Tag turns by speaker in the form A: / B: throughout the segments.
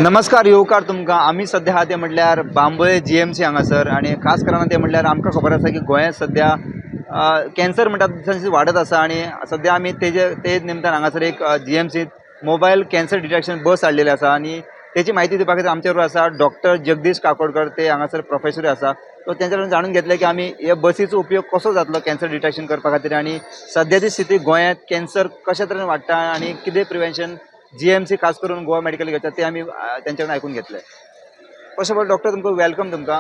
A: नमस्कार येवकार तुमकां. आमी सध्या आहा ते म्हटल्यार बांबोळे जीएमसी हांगासर आनी खास करून ते म्हटल्यार आमकां खबर आसा की गोंयांत सध्या कॅन्सर म्हणटा दिसान दीस वाडत आसा आनी सध्या आमी ते निमतान हांगासर एक जीएमसींत मोबायल कॅन्सर डिटेक्शन बस हाडलेली आसा आनी तेची म्हायती दिवपा खातीर आमचे बरोबर आसा डॉक्टर जगदीश काकोडकर. ते हांगासर प्रोफेसरूय आसा. सो तेंचे कडल्यान जाणून घेतले की आमी ह्या बसीचो उपयोग कसो जातलो कॅन्सर डिटेक्शन करपा खातीर आनी सद्याची स्थिती गोंयांत कॅन्सर कशा तरेन वाडटा आनी कितें प्रिवेंशन जीएमसी खास करून गोवा मेडिकल घेता ते आमी तेंचे कडल्यान आयकून घेतले. फर्स्ट ऑफ ऑल डॉक्टर तुमकां वेलकम तुमकां.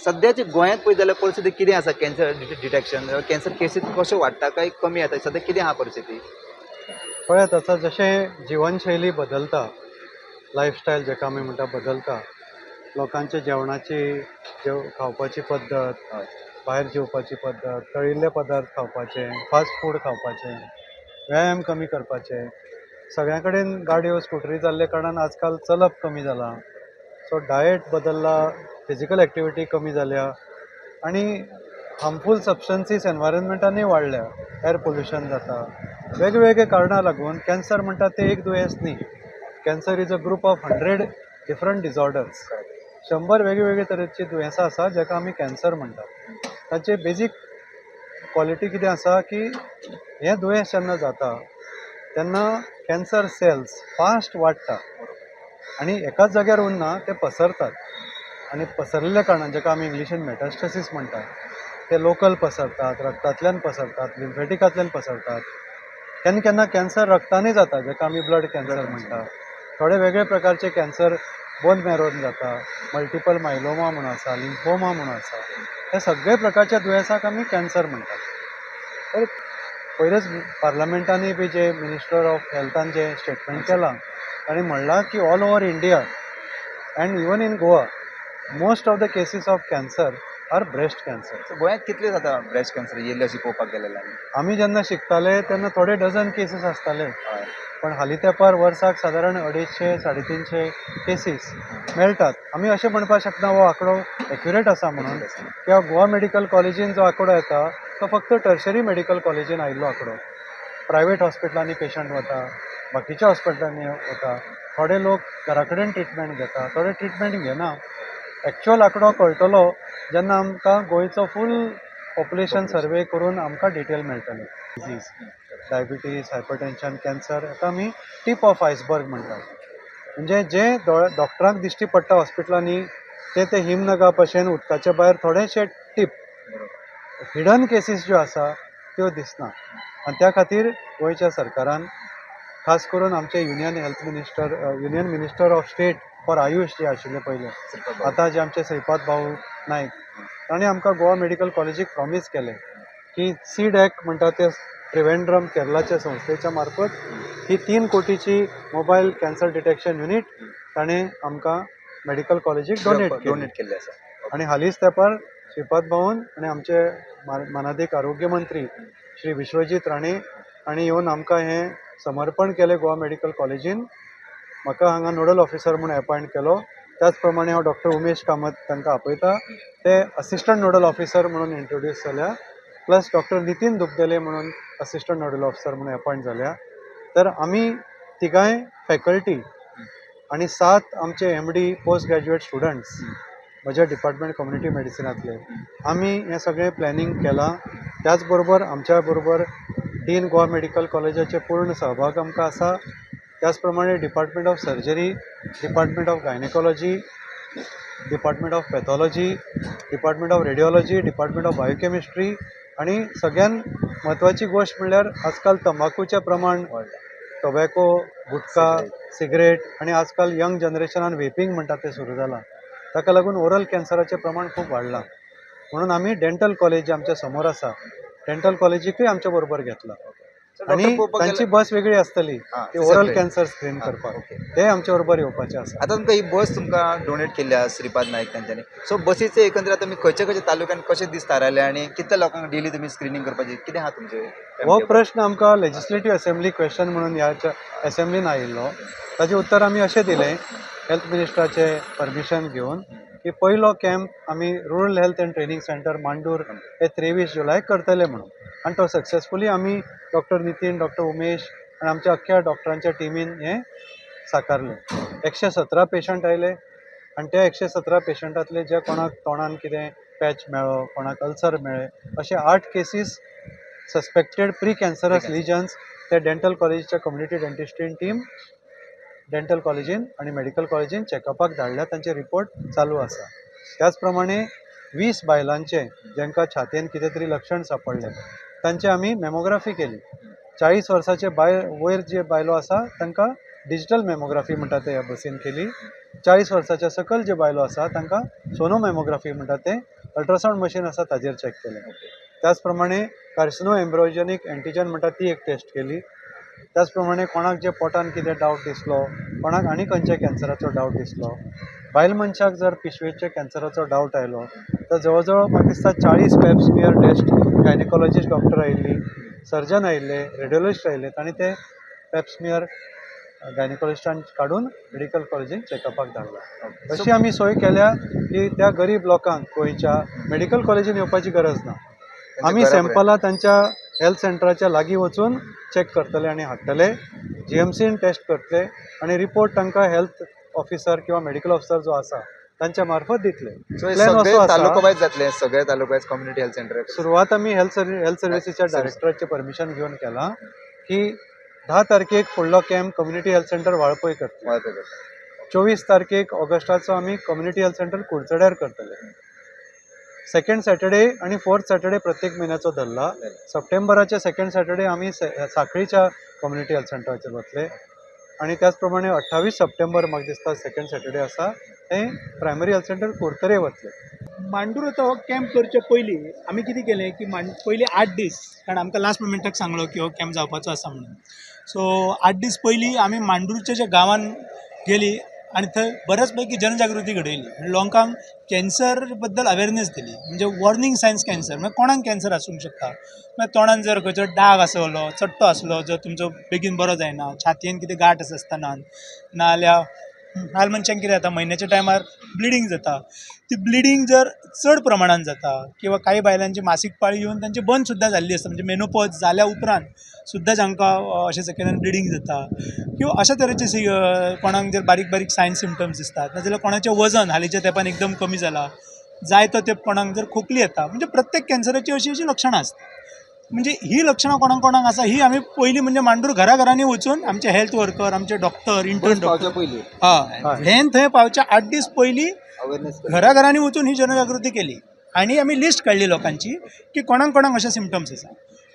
A: सद्याची गोंयांत पळयत जाल्यार परिस्थिती कितें आसा कॅन्सर डिटेक्शन कॅन्सर केसीस कश्यो वाडटा काय कमी येता सद्या कितें आहा परिस्थिती?
B: पळयात आतां जशें जिवनशैली बदलता, लायफस्टायल जेका आमी म्हणटा बदलता, लोकांचे जेवणाची खावपाची पद्दत, भायर जेवपाची पद्दत, तळिल्ले पदार्थ खावपाचे, फास्ट फूड खावपाचे, व्यायाम कमी करपाचे. सगळ्या कडेन गाडयो स्कुटरी जाल्ले कारणान आजकाल चलप कमी जालां. सो डायट बदलला, फिजिकल एक्टिविटी कमी जाल्या आनी हार्मफूल सबस्टन्सीस एनवायरमेंटानूय वाडल्या. एअर पोल्युशन जाता. वेगवेगळे कारणां लागून कॅन्सर म्हणटा ते एक दुयेंस न्ही. Cancer is a group of 100 different disorders. 100 वेगवेगळे तरेची दुयेंसां आसा जेका आमी कॅन्सर म्हणटात. ताचे बेजीक क्वॉलिटी कितें आसा की हें दुयेंस जेन्ना जाता तेन्ना कॅन्सर सेल्स फास्ट वाडटा आनी एकाच जाग्यार उरना, ते पसरतात आनी पसरलेल्या कारणान जेका आमी इंग्लिशीन मेटास्टेसीस म्हणटात, ते लोकल पसरतात, रक्तांतल्यान पसरतात, लिम्फेटिकांतल्यान पसरतात. केन्ना केन्ना कॅन्सर रक्तानूय जाता जेका आमी ब्लड कॅन्सर म्हणटा. थोडे वेगळे प्रकारचे कॅन्सर बोन मॅरोन जाता, मल्टिपल मायलोमा म्हणून आसा, लिम्फोमा म्हणून आसा. हे सगळे प्रकारच्या दुयेंसाक आमी कॅन्सर म्हणटात. तर पयलेच पार्लमेंटांनी बी जे मिनिस्टर ऑफ हेल्थान जे स्टेटमेंट केलां ताणें म्हणलां की all over India and even in Goa most of the cases of cancer are breast cancer.
A: गोंयांत कितले जाता ब्रेस्ट कॅन्सर येयल्ले अशी पळोवपाक गेलेले
B: आमी जेन्ना शिकताले तेन्ना थोडे डझन केसीस आसताले, पण हालीं तेंपार वर्साक सादारण 250-350 केसीस मेळटात. आमी अशें म्हणपाक शकना हो आंकडो एक्युरेट आसा म्हणून, किंवा गोवा मेडिकल कॉलेजीन जो आंकडो येता तो फक्त टर्शरी मेडिकल कॉलेजीन आयिल्लो आंकडो. प्रायवेट हॉस्पिटलांनी पेशंट वता, बाकीच्या हॉस्पिटलांनी वता. थोडे लोक घरा कडेन ट्रिटमेंट घेता, थोडे ट्रिटमेंट घेना. एक्चुअल आंकडो कळटलो जेन्ना आमकां गोंयचो फूल पॉप्युलेशन सर्वे करून आमकां डिटेल मेळटले. डिजीज, डायबिटीज, हायपरटेन्शन, कॅन्सर हेका आमी टीप ऑफ आयसबर्ग म्हणटात. म्हणजे जे डॉक्टरांक दिश्टी पडटा हॉस्पिटलांनी ते हिमनगा भशेन उदकाचे भायर थोडेशे टीप. हिडन केसीस ज्यो आसा त्यो दिसना आनी त्या खातीर गोंयच्या सरकारान खास करून आमचे union minister of state for Ayush जे आशिल्ले पयले, आतां जे आमचे श्रीपाद भाऊ नायक, ताणें आमकां गोवा मेडिकल कॉलेजीक प्रॉमीस केलें की सीडॅक म्हणटा ते त्रिवेंद्रम केरलाच्या संस्थेच्या मार्फत ही 3 कोटीची मोबायल कॅन्सर डिटेक्शन युनिट ताणें आमकां मेडिकल कॉलेजीक डोनेट केल्ली आसा. आनी हालींच तेंपार श्रीपाद भाऊन आनी आमचे मानाधीक आरोग्य मंत्री श्री विश्वजीत राणे हांणी येवन आमकां हें समर्पण केलें गोवा मेडिकल कॉलेजीन. म्हाका हांगा नोडल ऑफिसर म्हणून अपॉयंट केलो. त्याच प्रमाणे हांव डॉक्टर उमेश कामत तांकां आपयता, ते असिस्टंट नोडल ऑफिसर म्हणून इंट्रोड्यूस जाल्या. प्लस डॉक्टर नितीन दुग्गले म्हणून असिस्टंट नोडल ऑफिसर म्हणून अपॉयंट जाल्या. तर आमी तिगाय फॅकल्टी आनी 7 आमचे MD पोस्ट ग्रॅज्युएट स्टुडंट्स म्हज्या डिपार्टमेंट कम्युनिटी मेडिसिनांतले आमी हें सगळें प्लॅनिंग केलां. त्याच बरोबर आमच्या बरोबर डीन गोवा मेडिकल कॉलेजाचे पूर्ण सहभाग आमकां आसा. त्याच प्रमाणे department of surgery, department of gynaecology, department of pathology, department of radiology, department of biochemistry आनी सगळ्यान म्हत्वाची गोश्ट म्हणल्यार आजकाल तंबाखूचें प्रमाण, टोबॅको, गुटखा, सिगरेट आनी आजकाल यंग जनरेशनान वेपिंग म्हणटा तें सुरू जालां. ताका लागून ओरल कॅन्सराचें प्रमाण खूब वाडलां. म्हणून आमी डेंटल कॉलेज जे आमच्या समोर आसा, डेंटल कॉलेजीकूय आमच्या बरोबर घेतला आनी तांची बस वेगळी आसतली ती ओरल कॅन्सर स्क्रीन करपाक. ते आमच्या बरोबर येवपाचे आसा.
A: आतां तुमकां ही बस तुमकां डोनेट केल्ली आसा श्रीपाद नायक तांच्यांनी. सो बसीचे एकंदरीत तुमी खंयच्या खंयच्या तालुक्यान कशे दीस थारायले आनी कितल्या लोकांक डेली तुमी स्क्रिनींग करपाची कितें आहा तुमचें?
B: हो प्रश्न आमकां लेजिस्लेटीव असेंब्ली क्वेश्चन म्हणून ह्या असेंब्लीन आयिल्लो. ताचें उत्तर आमी अशें दिलें हेल्थ मिनिस्टराचें परमिशन घेवन की पयलो कॅम्प आमी rural health and training centre Mandur हे 23 जुलायक करतले म्हणून. आनी तो सक्सेसफुली आमी डॉक्टर नितीन, डॉक्टर उमेश आनी आमच्या अख्ख्या डॉक्टरांच्या टिमीन हें साकारलें. 117 पेशंट आयले आनी त्या 117 पेशंटांतले जे कोणाक तोंडान कितें पॅच मेळ्ळो, कोणाक अल्सर मेळ्ळे, अशे 8 cases suspected pre cancerous lesions ते डेंटल कॉलेजीच्या कम्युनिटी डेंटिस्ट्रीन टीम डेंटल कॉलेजीन आणि मेडिकल कॉलेजीन चॅकअपाक धाडल्या. तांचे रिपोर्ट चालू आसा. त्याच प्रमाणे 20 बायलांचे जांकां छातयेन कितें तरी लक्षण सापडले तांचे आमी मॅमोग्राफी केली. 40 वर्साचे वयर जे बायलो आसा तांकां डिजिटल मॅमोग्राफी म्हणटा ते ह्या बसीन केली. 40 वर्साच्या सकयल जे बायलो आसा तांकां सोनो मॅमोग्राफी म्हणटा ते अल्ट्रासावंड मशीन आसा ताजेर चॅक केलें. त्याच प्रमाणे कार्सिनो एम्ब्रोजेनीक एंटीजन म्हणटा ती एक टेस्ट केली. त्याच प्रमाणे कोणाक जे पोटान कितें डावट दिसलो, कोणाक आनी खंयच्या कॅन्सराचो डावट दिसलो, बायल मनशाक जर पिशवेचे कॅन्सराचो डावट आयलो तर जवळ जवळ म्हाका दिसता 40 pap smear test gynaecologist doctor आयिल्ली, सर्जन आयिल्ले, रेडिओलॉजिस्ट आयिल्ले आनी ते पॅप स्मियर गायनेकॉलॉजिस्टान काडून मेडिकल कॉलेजीन चॅकअपाक धाडला. अशी आमी सोय केल्या की त्या गरीब लोकांक गोंयच्या मेडिकल कॉलेजीन येवपाची गरज ना. आमी सॅम्पलां तांच्या हेल्थ सेंटराच्या लागीं वचून चॅक करतले आनी हाडटले, GMCन टेस्ट करतले आनी रिपोर्ट तांकां हेल्थ ऑफिसर किंवा मेडिकल ऑफिसर जो आसा तांच्या मार्फत दितले.
A: तालुको वायज जातले, सगळे तालुको वायज कम्युनिटी हेल्थ सेंटर.
B: सुरवात आमी हेल्थ सर्विसीच्या डायरेक्टराचें परमिशन घेवन केलां की 10 तारखेक फुडलो camp community health centre Valpoi करतले. 24 तारखेक ऑगस्टाचो आमी कम्युनिटी हेल्थ सेंटर कुडचड्यार करतले. 2nd सॅटर्डे आनी 4th सॅटर्डे प्रत्येक म्हयन्याचो धरला. सप्टेंबराचे 2nd सॅटर्डे आमी सांखळीच्या कम्युनिटी हेल्थ सेंटराचेर वतले आनी त्याच प्रमाणे 28 सप्टेंबर म्हाका दिसता 2nd सॅटर्डे आसा तें प्रायमरी हेल्थ सेंटर कुडतरे वतले.
C: मांडूर तो कॅम्प करचे पयलीं आमी कितें केलें की पयलीं 8 दीस, कारण आमकां लास्ट मोमेंटाक सांगलो की हो कॅम्प जावपाचो आसा म्हणून. सो 8 दीस पयलीं आमी मांडूरच्या ज्या गांवांन गेली आनी थंय बऱ्याच पैकी जनजागृती घडयली आनी लोकांक कॅन्सर बद्दल अवेरनेस दिली. म्हणजे वॉर्निंग सायन्स कॅन्सर, म्हणजे कोणाक कॅन्सर आसूंक शकता. म्हणजे तोंडान जर खंयचो डाग आसलो, चट्टो आसलो जो तुमचो बेगीन बरो जायना, छातयेन कितें गांठ आसतना, नाजाल्यार बायल मनशांक कितें जाता म्हयन्याच्या टायमार ब्लिडींग जाता, ती ब्लिडींग जर चड प्रमाणान जाता किंवा काही बायलांची मासीक पाळी येवन तांची बंद सुद्दां जाल्ली आसता, म्हणजे मेनोपॉज जाल्या उपरांत सुद्दां जांकां अशें सेकंडान ब्लिडींग जाता किंवा अशा तरेचे कोणाक जर बारीक बारीक सायन सिमटम्स दिसतात, नाजाल्यार कोणाचें वजन हालींच्या तेंपान एकदम कमी जाला, जाय तो तेंप कोणाक जर खोकली येता, म्हणजे प्रत्येक कॅन्सराची अशी अशी लक्षणां आसतात. म्हणजे ही लक्षणां कोणाक कोणाक आसा ही आमी पयलीं म्हणजे मांडूर घराघरांनी वचून आमचे हेल्थ वर्कर, आमचे डॉक्टर, इंटर्न डॉक्टर हें थंय पावच्या 8 दीस पयलीं घराघरांनी वचून ही जनजागृती केली आनी आमी लिस्ट काडली लोकांची की कोणाक कोणाक अशे सिमटम्स आसा.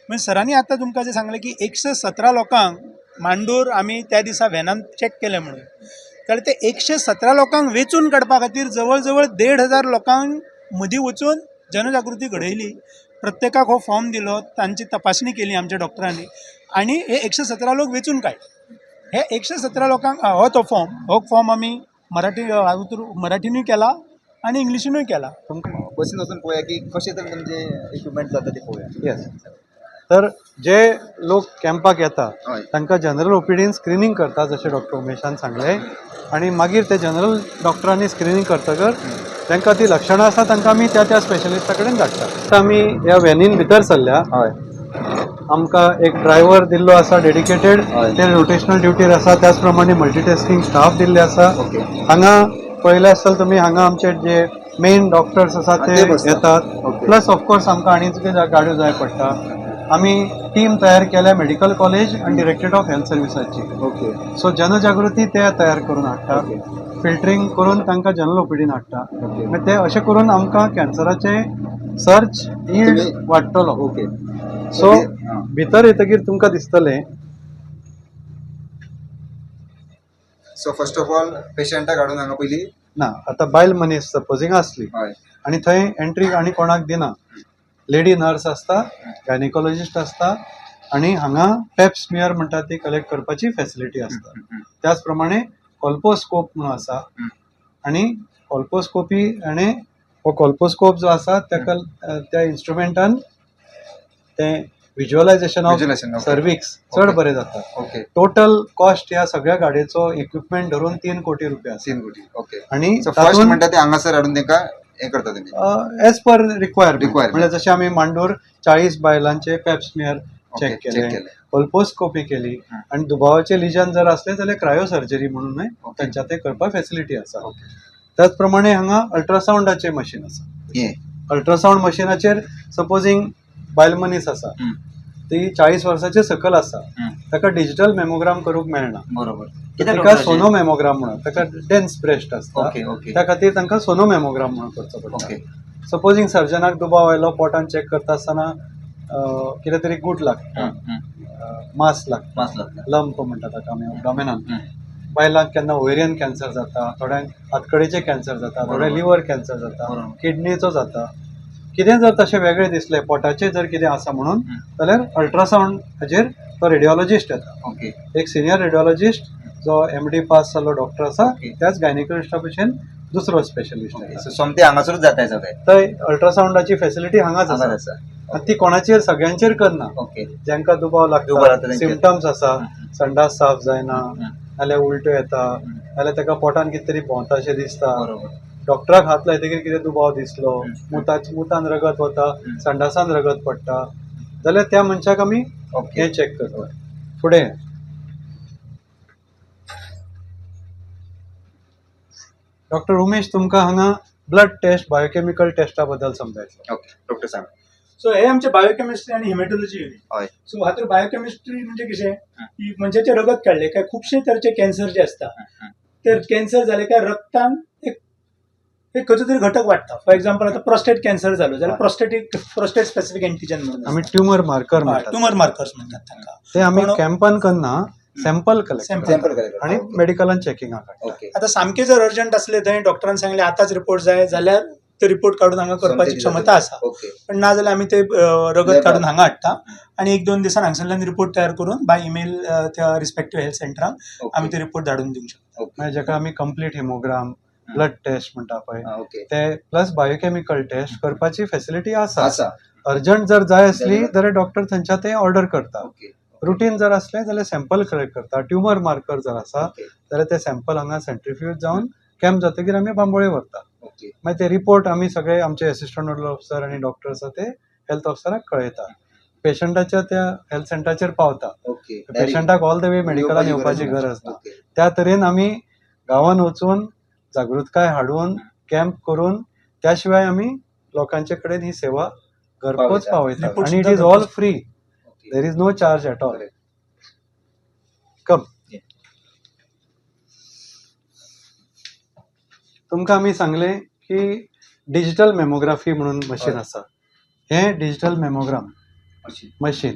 C: म्हणजे सरांनी आतां तुमकां जें सांगलें की 117 लोकांक मांडूर आमी त्या दिसा व्हॅनान चॅक केलें म्हणून, जाल्यार ते 117 लोकांक वेचून काडपा खातीर जवळ जवळ 1,500 लोकांक मदीं वचून जनजागृती घडयली. प्रत्येकाक हो फॉर्म दिलो, तांची तपासणी केली आमच्या डॉक्टरांनी आनी हे 117 लोक वेचून काडले. हे 117 लोकांक हो फॉर्म आमी मराठीनूय केला आनी इंग्लिशीनूय केला.
A: बसीन वचून पळोवया की कशें तरेन तुमचे इक्विपमेंट जाता ते पळोवया.
B: येस, तर जे लोक कॅम्पाक येता तांकां जनरल ओपीडीन स्क्रिनींग करता जशें डॉक्टर उमेशान सांगलें आनी मागीर ते जनरल डॉक्टरांनी स्क्रिनींग करतकर तांकां ती लक्षणां आसा तांकां आमी त्या स्पेशलिस्टा कडेन धाडटा. आमी ह्या व्हॅनीन भितर सरल्या. आमकां एक ड्रायव्हर दिल्लो आसा डेडिकेटेड, ते रोटेशनल ड्युटीर आसा. त्याच प्रमाणे मल्टीटास्किंग स्टाफ दिल्ले आसा. हांगा पळयलें आसतलें तुमी, हांगा आमचे जे मेन डॉक्टर्स आसात ते येतात. प्लस ऑफकोर्स आमकां आनी गाड्यो जाय पडटा. आमी टीम तयार केल्या मेडिकल कॉलेज आनी डिरेक्टरेट ऑफ हेल्थ सर्विसाची. सो जनजागृती ते तयार करून हाडटा, फिल्टरींग करून तांकां जनरल ओपीडीन हाडटा. मागीर ते अशें करून आमकां कॅन्सराचे सर्च यील्ड वाडटलो. सो भितर येतकीर तुमकां दिसतलें.
A: सो फर्स्ट ऑफ ऑल पेशंटाक हाडून हांगा पयलीं
B: ना, आतां बायल मनीस सपोजींग आसली आनी थंय एंट्री आनी कोणाक दिना, लेडी नर्स आसता, गायनेकॉलॉजिस्ट आसता आनी हांगा पॅप स्मियर म्हणटा ती कलेक्ट करपाची फॅसिलिटी आसता. त्याच प्रमाणे कॉल्पोस्कोप म्हणून आसा आनी कॉल्पोस्कोपी आनी हो कॉल्पोस्कोप जो आसा ताका त्या इन्स्ट्रुमेंटान तें विज्युअलायझेशन ऑफ सर्विक्स चड बरें जाता. टोटल कॉस्ट ह्या सगळ्या गाडयेचो इक्विपमेंट धरून 3 कोटी रुपया.
A: 3 कोटी.
B: आनी
A: फर्स्ट म्हणटा ते हांगासर हाडून तांकां हें करता तुमी
B: एज पर रिक्वायरमेंट. म्हणजे जशें आमी मांडूर 40 बायलांचे पॅप स्मियर चॅक केले कोल्पोस्कोपी केली आणि दुबावाचे लिजन जर असले जाल्यार क्रायो सर्जरी म्हणून त्यांच्या ते करपाक फॅसिलिटी आसा. त्याच प्रमाणे हांगा अल्ट्रासाउंडाचे मशीन आसा. अल्ट्रासाउंड मशिनाचेर सपोजींग बायल मनीस आसा ती 40 वर्सांचे सकल आसा ताका डिजिटल मॅमोग्राम करूंक मेळना.
A: बरोबर.
B: ताका सोनो मॅमोग्राम म्हणून ताका डेन्स ब्रेस्ट आसता
A: ओके ओके
B: त्या खातीर तांकां सोनो मॅमोग्राम म्हणून करचो पडटा.
A: ओके
B: सपोजींग सर्जनाक दुबाव आयलो पोटान चॅक करता आसतना कितें तरी गूट लागता मास लागता
A: मास लागता.
B: लंप म्हणटा ताका आमी एबडॉमिनान. बायलांक केन्ना ओवेरियन कॅन्सर जाता, थोड्यांक हातकडेचे कॅन्सर जाता, थोड्या लिव्हर कॅन्सर जाता,
A: बरोबर.
B: किडनीचो जाता. कितें जर तशें वेगळें दिसलें पोटाचें जर कितें आसा म्हणून जाल्यार अल्ट्रासाउंड हाजेर तो रेडिओलॉजिस्ट येता.
A: ओके
B: एक सिनियर रेडिओलॉजिस्ट जो MD पास जाल्लो डॉक्टर आसा
A: ओके.
B: त्याच गायनिकोलॉजिस्टा भशेन दुसरो स्पेशलिस्ट
A: ओके.
B: आसा.
A: सो सोमते हांगासरूच जाताय सगळें
B: थंय अल्ट्रासाउंडाची फॅसिलिटी हांगाच
A: हांगाच
B: आसा.
A: आसा.
B: आनी ती कोणाचेर सगळ्यांचेर करना.
A: ओके
B: जांकां दुबाव
A: दुबाव लागता
B: लागता
A: तेंचेर.
B: सिम्पटम्स आसा, संडास साफ जायना नाल्यार उलट्यो येता नाल्यार ताका पोटान कितें तरी भोंवताशें दिसता,
A: बरोबर.
B: डॉक्टराक हात लायतकीर कितें दुबाव दिसलो, मुतान रगत वता, संडासान रगत पडटा जाल्यार त्या मनशाक आमी
A: ओके
B: हें चॅक करता. फुडें डॉक्टर उमेश तुमकां हांगा ब्लड टेस्ट बायोकेमिकल टेस्टा बद्दल समजायतलो.
A: ओके डॉक्टर सांग.
C: सो हे आमचे बायोकेमिस्ट्री आणि हिमेटॉलॉजी युनिट.
A: हय
C: सो हातूंत बायोकेमिस्ट्री म्हणजे कशें की मनशाचे रगत काडले काय खुबशे तरेचे कॅन्सर जे असता ते कॅन्सर जाले काय रक्तान एक खंयचो तरी घटक वाडटा. फॉर एक्झाम्पल आता प्रोस्टेट कॅन्सर जालो जाल्यार प्रोस्टेट स्पेसिफिक एंटीजन म्हणून
B: आमी ट्युमर मार्कर म्हणटात
C: ट्युमर मार्कर्स म्हणटात तांकां.
B: ते आमी
C: पण-
B: कॅम्पान करना, सॅम्पल कलेक्ट
A: सॅम्पल करायला.
B: आणि मेडिकलान चॅकिंगाक हाडटा.
A: ओके
C: आता सामके जर अर्जंट असले थंय डॉक्टरान सांगले आताच रिपोर्ट जाय जाल्यार ते रिपोर्ट काढून हांगा करपाची क्षमता आसा.
A: ओके
C: पण ना जाल्यार आमी ते रगत काढून हांगा हाडटा आणि 1-2 दिसान हांगसरल्यान रिपोर्ट तयार करून बाय ईमेल त्या रिस्पेक्टिव्ह हेल्थ सेंटराक आमी ते रिपोर्ट धाडून दिवंक शकता.
B: म्हणजे जाका आमी कंप्लीट हिमोग्राम ब्लड टेस्ट म्हणटा पळय
A: ओके
B: ते प्लस बायोकेमिकल टेस्ट करपाची फॅसिलिटी आसा.
A: आसा.
B: अर्जंट जर जाय असली जाल्यार डॉक्टर थंयच्या ते ऑर्डर करता.
A: ओके
B: रुटीन जर असले जाल्यार सॅम्पल कलेक्ट करता. ट्युमर मार्कर जर आसा
A: ओके
B: जाल्यार ते सॅम्पल हांगा सेंट्रिफ्यूज जावन कॅम्प जातकीर आमी बांबोळे व्हरता.
A: ओके
B: मागीर ते रिपोर्ट आमी सगळे आमचे असिस्टंट नोडल ऑफिसर आनी डॉक्टर आसा ते हेल्थ ऑफिसराक कळयता. पेशंटाच्या त्या हेल्थ सेंटराचेर पावता.
A: ओके
B: पेशंटाक ऑल द वे मेडिकलान येवपाची गरज ना.
A: ओके
B: त्या तरेन आमी गांवांत वचून जागृतकाय हाडून कॅम्प करून त्या शिवाय आमी लोकांचे कडेन ही सेवा घरपोच
A: पावयता.
B: पावयता
C: Report
B: आनी इट
C: सुद्धा
B: इज ऑल
C: घरपोच.
B: Free. There is no charge at all. कम तुमकां आमी सांगले की डिजिटल मॅमोग्राफी म्हणून मशीन
A: हय.
B: आसा. हे डिजिटल मॅमोग्राम
A: अशी.
B: मशीन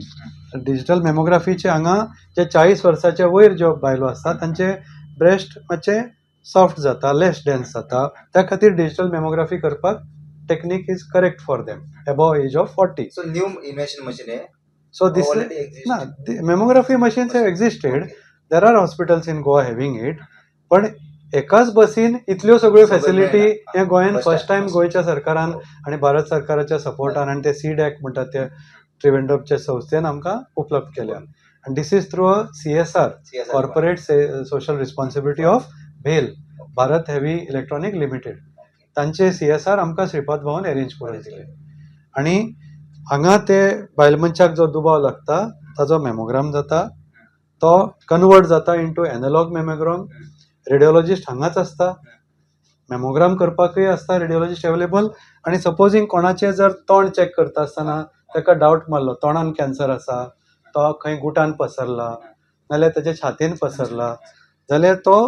B: डिजिटल मॅमोग्राफीचे हांगा जे 40 वर्साच्या वयर ज्यो बायलो आसता तांचे ब्रेस्ट मातशे सॉफ्ट जाता, लेस डेन्स जाता. त्या खातीर डिजिटल मॅमोग्राफी करपाक technique is correct for them above age of 40.
A: So new invention machine आहे.
B: So this
A: Already exist.
B: ना mammography machines have existed. There are hospitals in Goa having it. पण एकाच बसीन इतल्यो सगळ्यो
A: सगळ्यो
B: फॅसिलिटी
A: मेळना.
B: हे गोंयान
A: First
B: फर्स्ट
A: time.
B: टायम गोंयच्या सरकारान आणि भारत सरकाराच्या सपोर्टान आणि ते सीडॅक म्हणटात ते त्रिवेंद्रमचे संस्थेन आमकां उपलब्ध केल्या. आणि this is through CSR
A: CSR.
B: Corporate social responsibility of भेल भारत हेवी इलेक्ट्रॉनिक लिमिटेड. तांचे CSR आमकां श्रीपाद भवन अरेंज करून दिले. आणि हांगा ते बायल मनशाक जो दुबाव लागता ताजो मॅमोग्राम जाता. तो कन्वर्ट जाता इंटू एनालॉग मॅमोग्राम. रेडिओलॉजिस्ट हांगाच आसता. मॅमोग्राम करपाकय आसता रेडिओलॉजिस्ट अवेलेबल. आणि सपोजींग कोणाचें जर तोंड चॅक करता आसतना ताका डावट मारलो तोंडान कॅन्सर आसा, तो खंय गुटान पसरला नाल्यार ताच्या छातीन पसरला जाल्यार तो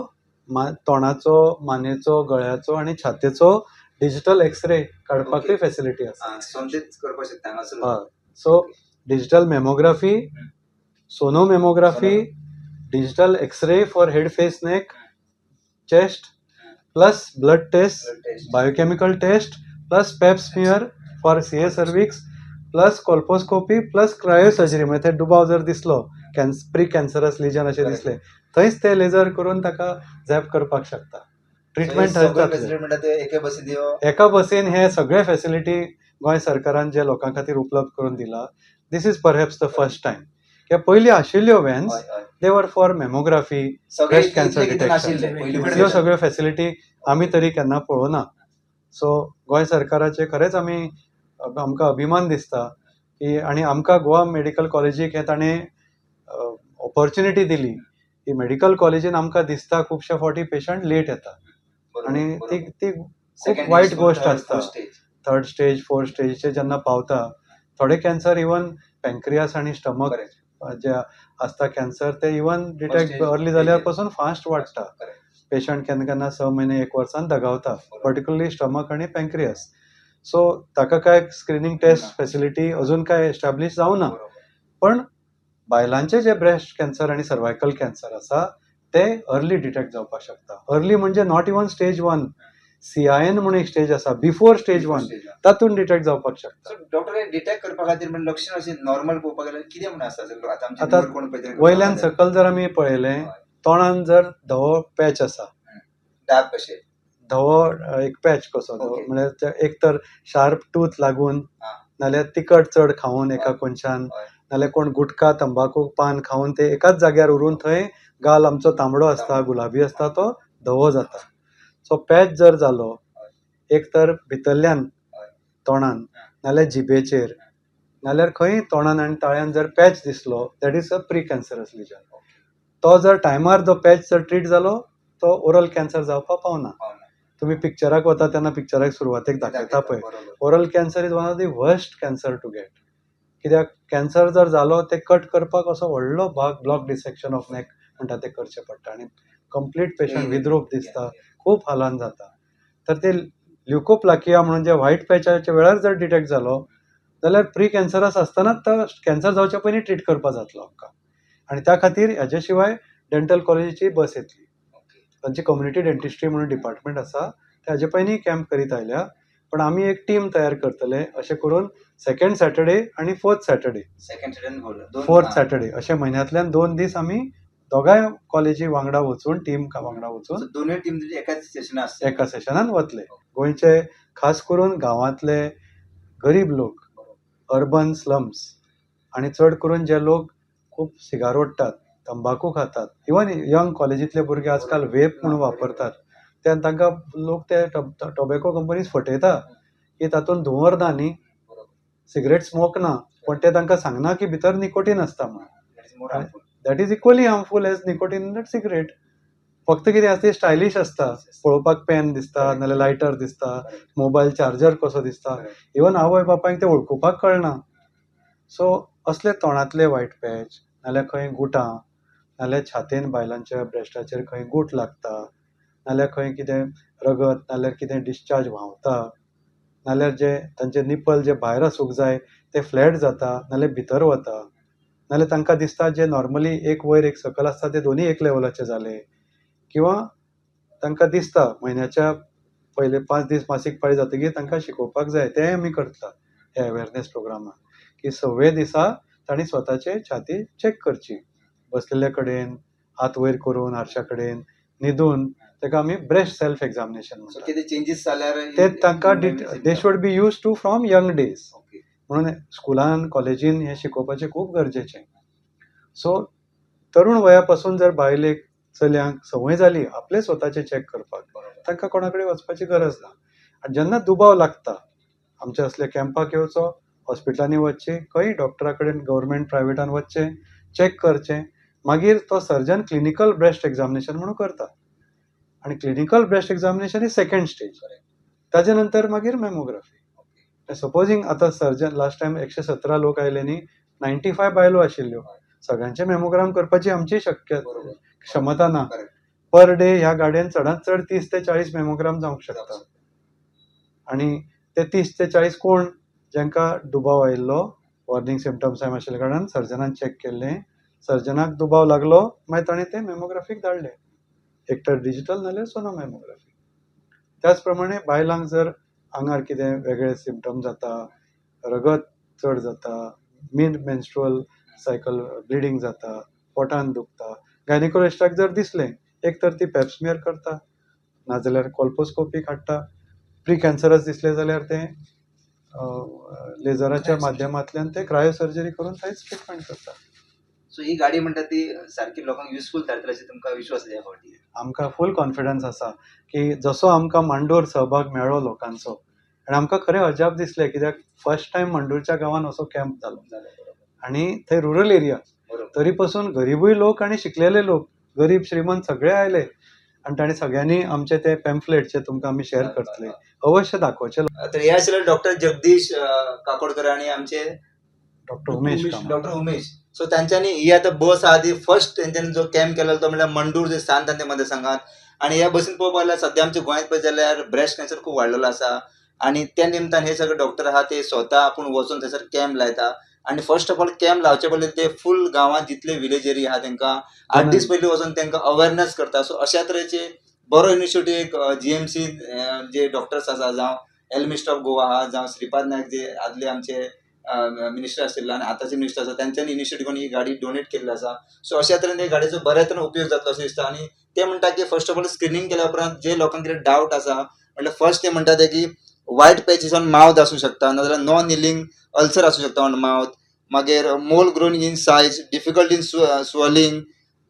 B: तोंडाचो, मानेचो, गळ्याचो आणि छातीचो डिजिटल एक्सरे काडपाकय फॅसिलिटी आसा.
A: सोमतेच करपाक शकता हांगासर.
B: हय. So digital mammography, sono mammography, digital x-ray for head face neck chest plus blood test,
A: Blood test.
B: Biochemical test plus pap smear for CA cervix plus colposcopy plus cryo surgery. म्हणजे ते दुबाव जर दिसलो प्री कॅन्सरस लिजन अशें दिसले थंयच ते ledger करून ताका झॅप करपाक शकता. ट्रिटमेंट थंयच
A: सगळे
B: जातले.
A: facility म्हणटा ते एके बसीन दिवं.
B: एका बसीन हे सगळे फॅसिलिटी गोंय सरकारान जे लोकां खातीर उपलब्ध करून दिला. This is perhaps the first time. कित्याक पयलीं आशिल्ल्यो व्हॅन्स
A: हय, हय.
B: दे वर फॉर मॅमोग्राफी,
A: सगळे
B: ब्रेस्ट कॅन्सर
A: इतले कितें नाशिल्ले.
B: डिटेक्शन.
A: पयलीं
B: इतल्यो
A: भुरगे
B: सगळ्यो फॅसिलिटी आमी तरी केन्ना पळोवना. सो गोंय सरकाराचे खरेंच आमकां अभिमान दिसता की आणि आमकां गोवा मेडिकल कॉलेजीक हे ताणें ऑपॉर्च्युनिटी दिली की मेडिकल कॉलेजीन आमकां दिसता खुबशे फावटी पेशंट लेट येता आणि ती ती खूप वायट गोष्ट आसता. थर्ड स्टेज, फोर्थ स्टेजीचे जेन्ना पावता थोडे कॅन्सर इवन पॅनक्रियास आणि स्टमक जे आसता कॅन्सर ते इवन डिटेक्ट अर्ली जाल्यार पासून फास्ट वाडटा. पेशंट केन्ना केन्ना 6 म्हयने 1 वर्सान दगावता, पर्टिक्युलरली स्टमक आणि पॅनक्रियास. सो ताका काय स्क्रिनींग टेस्ट फेसिलिटी अजून काय एस्टॅब्लिश जावना. पण बायलांचे जे ब्रेस्ट कॅन्सर आणि सर्वायकल कॅन्सर आसा ते अर्ली डिटेक्ट जावपाक शकता. अर्ली म्हणजे नॉट इवन स्टेज 1, CIN म्हणून एक स्टेज आसा बिफोर स्टेज 1, तातून डिटेक्ट जावपाक शकता.
A: डॉक्टर डिटेक्ट करपा खातीर म्हणजे लक्षण अशी नॉर्मल पळोवपाक गेल्यार कितें म्हणून आसता सर?
B: आता वयल्यान सकल जर आमी पळयलें तोंडान जर धवो पॅच आसा,
A: डाग कशे
B: धवो एक पॅच कसो
A: Okay.
B: म्हणजे एक तर शार्प टूथ लागून नाल्यार तिखट चड खावन एका कोनशान नाल्यार कोण गुटखा तंबाखू पान खावन ते एकाच जाग्यार उरून थंय गाल आमचो तांबडो आसता गुलाबी आसता तो धवो जाता. सो पॅच जर जालो एक तर भितरल्यान तोंडान नाल्यार जिबेचेर नाल्यार खंय तोंडान आनी ताळ्यान जर पॅच दिसलो that is a precancerous lesion. तो जर टायमार जो पॅच जर ट्रीट जालो तो ओरल कॅन्सर जावपाक पावना. तुम्ही पिक्चराक वता तेन्ना पिक्चराक सुरवातेक दाखयता पळय oral cancer is one of the worst cancer to get. कित्याक कॅन्सर जर जालो ते कट करपाक असो व्हडलो भाग ब्लॉक डिसेक्शन ऑफ नेक म्हणटा ते करचें पडटा आनी कंप्लीट पेशंट विद्रूप दिसता, खूब हालान जाता. तर ते ल्युकोप्लाकिया म्हणून जे व्हायट पॅचाच्या वेळार जर डिटेक्ट जालो जाल्यार प्री कॅन्सरस आसतनाच तो कॅन्सर जावच्या पयलीं ट्रीट करपा जातलो आमकां. आनी त्या खातीर हेजे शिवाय डेंटल कॉलेजीची बस येतली. तांची कम्युनिटी डेंटिस्ट्री म्हणून डिपार्टमेंट आसा ते हाजे पयलीं कॅम्प करीत आयल्या. पण आमी एक टीम तयार करतले अशें करून सेकंड सॅटर्डे आणि फोर्थ सॅटर्डे फोर्थ सॅटर्डे अशे म्हयन्यांतल्यान 2 दीस आमी दोगांय कॉलेजी वांगडा वचून टीम वांगडा वचून
A: दोनूय टीम एकाच सेशन आसता.
B: एका सेशनान वतले. गोंयचे खास करून गांवांतले गरीब लोक, अर्बन स्लम्स आणि चड करून जे लोक खूब सिगार ओडटात, तंबाखू खातात, इवन यंग कॉलेजींतले भुरगे आजकाल वेप म्हणून वापरतात, ते तांकां लोक ते टोबॅको कंपनीज फटयता की तातूंत धुंवर ना न्ही, सिगरेट स्मोक ना, पण ते तांकां सांगना की भितर निकोटीन आसता म्हणून. That is equally harmful as nicotine in that cigarette. फक्त कितें आसता स्टायलिश आसता, पळोवपाक पेन दिसता नाल्यार लायटर दिसता, मोबायल चार्जर कसो दिसता, इवन आवय बापायक ते वळखुपाक कळना. सो असले तोंडांतले व्हायट पॅच नाल्यार खंय गुटां नाल्यार छातेन बायलांच्या ब्रेस्टाचेर खंय गूट लागता नाल्यार खंय कितें रगत नाल्यार कितें डिस्चार्ज व्हांवता नाल्यार जे तांचे निपल जे भायर आसूंक जाय ते फ्लॅट जाता नाल्यार भितर वता नाल्यार तांकां दिसता जे नॉर्मली एक वयर एक सकल आसता ते दोनूय एक लेवलाचे जाले, किंवा तांकां दिसता म्हयन्याच्या पयले 5 दीस मासीक पाळी जातकीर तांकां शिकोवपाक जाय, तेंय आमी करता ह्या अवेरनेस प्रोग्रामान की 6व्या दिसा तांणी स्वताचे छाती चॅक करची, बसलेले कडेन हात वयर करून हारशा कडेन न्हिदून ताका आमी ब्रेस्ट सेल्फ एक्झामिनेशन म्हणटा.
A: कितें चेंजीस जाल्यार
B: ते तांकां they should be used to from young days. म्हणून स्कुलान कॉलेजीन हें शिकोवपाचें खूब गरजेचें. सो तरूण वया पासून जर बायलेक चलयांक संवय जाली आपले स्वताचे चॅक करपाक तांकां कोणा कडेन वचपाची गरज ना. आनी जेन्ना दुबाव लागता आमचे असले कॅम्पाक येवचो, हॉस्पिटलांनी वचचें, खंय डॉक्टरा कडेन गव्हर्मेंट प्रायवेटान वचचें, चॅक करचें, मागीर तो सर्जन क्लिनिकल ब्रेस्ट एक्झामिनेशन म्हणून करता आनी clinical breast examination is second stage. ताजे नंतर मागीर मॅमोग्राफी. सपोजींग आतां सर्जन लास्ट टायम 117 लोक आयले न्ही, 95 बायलो आशिल्ल्यो, सगळ्यांचे मॅमोग्राम करपाची आमची क्षमता ना. पर डे ह्या गाडयेन चडांत चड 30 ते 40 मॅमोग्राम जावंक शकता. आनी ते 30 ते 40 कोण जेंकां दुबाव आयिल्लो वॉर्निंग सिम्पटम्स आशिल्ल्या कारणान सर्जनान चॅक केल्लें, सर्जनाक दुबाव लागलो मागीर ताणें ते मॅमोग्राफीक धाडलें, एक तर डिजिटल नाल्यार सोनो मॅमोग्राफी. त्याच प्रमाणे बायलांक जर आंगार कितें वेगळे सिम्पटम जाता, रगत चड जाता, मिड मेन्स्ट्रुअल सायकल ब्लिडींग जाता, पोटान दुखता, गायनेकोलॉजिस्टाक जर दिसलें एक तर ती पॅप्समियर करता नाजाल्यार कॉल्पोस्कोपी काडटा, प्री कॅन्सरस दिसलें जाल्यार ते लेझराच्या माध्यमांतल्यान ते क्रायोसर्जरी करून थंयच ट्रिटमेंट करता.
A: सो ही गाडी म्हणटा ती सारकी लोकांक युजफूल थारतली अशें तुमकां विश्वास आसा ह्या फावटी?
B: आमकां फूल कॉन्फिडन्स आसा की जसो आमकां मांडोर सहभाग मेळ्ळो लोकांचो आनी आमकां खरें अजाप दिसलें कित्याक फर्स्ट टायम मांडोरच्या गांवांत असो कॅम्प जालो आनी थंय रुरल एरिया तरी पासून गरीबूय लोक आणि शिकलेले लोक, गरीब श्रीमंत सगळे आयले आणि ताणी सगळ्यांनी आमचे ते पॅम्फलेट जे तुमकां आमी शेअर करतले अवश्य दाखोवचे.
A: तर हे आशिल्ले डॉक्टर जगदीश काकोडकर आणि आमचे
B: doctor Umesh Kamat.
A: Doctor Umesh. So त्यांच्यानी ही आता बस आहा ती फर्स्ट तेंच्यांनी जो कॅम्प केलेलो तो म्हणल्यार मंडूर जे स्थान ते मतदारसंघात. आणि ह्या बसीन पळोवपाक गेल्यार सध्या आमच्या गोंयांत पळयत जाल्यार ब्रेस्ट कॅन्सर खूप वाडलेलो आसा. आणि त्या निमतान हे सगळे डॉक्टर आहा ते स्वता आपूण वचून थंयसर कॅम्प लायता. आणि फर्स्ट ऑफ ऑल कॅम्प लावचे पयलीं ते फूल गांवांत जितले विलेज एरिया आहा तांकां 8 दीस पयलीं वचून तांकां अवेअरनेस करता. सो अशा तरेचे बरो इनिशिएटीव एक GMC जे डॉक्टर्स आसा जावं हेल्थ मिनिस्टर ऑफ गोवा आहा जावं श्रीपाद नायक जे आदले आमचे मिनिस्टर आशिल्लो आनी आतांचे मिनिस्टर आसा त्यांच्यानी इनिशिएटीव घेवन ही गाडी डोनेट केल्ली आसा. सो अशा तरेन हे गाडयेचो बऱ्या तरेन उपयोग जातलो अशें दिसता. आणि ते म्हणटा की फर्स्ट ऑफ ऑल स्क्रिनींग केल्या उपरांत जे लोकांक कितें डावट आसा म्हटल्यार फर्स्ट ते म्हणटा ते की व्हायट पॅचीस ऑन माउथ आसूं शकता, नाजाल्यार नॉन हिलिंग अल्सर आसूं शकता ऑन माउथ, मागीर मोल growing in size, difficult in swelling,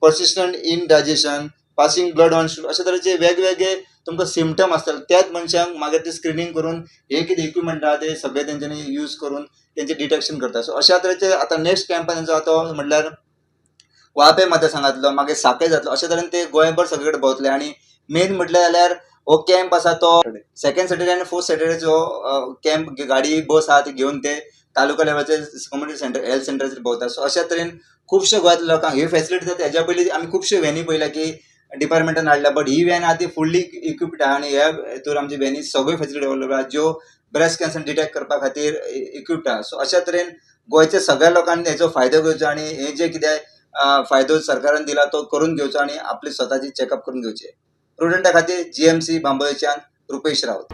A: persistent in digestion, passing blood on shoot, अशा तरेचे वेगवेगळे तुमकां सिमटम आसतले. त्याच मनशांक मागीर ते स्क्रिनींग करून हे कितें इक्विपमेंट आहा ते सगळे तेंच्यांनी यूज करून तेंचे डिटेक्शन करता. सो अशा तरेचे आतां नेक्स्ट कॅम्पान तेंचो तो म्हटल्यार वाळपय मतदारसंघातलो मागीर सांखळे जातलो. अशा तरेन ते गोंयभर सगळे कडेन भोंवतले. आणि मेन म्हटल्यार जाल्यार हो कॅम्प आसा तो सेकंड सॅटर्डे आनी फोर्थ सॅटर्डेचो कॅम्प गाडी बस आहा ती घेवन ते तालुका लेवलचे कम्युनिटी सेंटर हेल्थ सेंटराचेर भोंवता. सो अशा तरेन खुबशे गोंयांतल्या लोकांक ह्यो फेसिलिटी जाता. हेज्या पयलीं आमी खुबश्यो व्हॅनी पळयल्या की डिपार्टमेंटान हाडल्या, बट ही व्हॅन आहा ती फुल्ली इक्विप्ड आहा. आणि ह्या हेतूर आमची व्हॅनी सगळ्यो फेसिलिटी अवेलेबल आहा ज्यो ब्रेस्ट कॅन्सर डिटेक्ट करपा खातीर इक्विप्ड आहा. सो अशा तरेन गोंयच्या सगळ्या लोकांनी हेचो फायदो घेवचो आणि हे जे कितें फायदो सरकारान दिला तो करून घेवचो आणि आपली स्वताची चॅकअप करून घेवचे. प्रुडंटा खातीर GMC बांबोळेच्यान रुपेश रावत.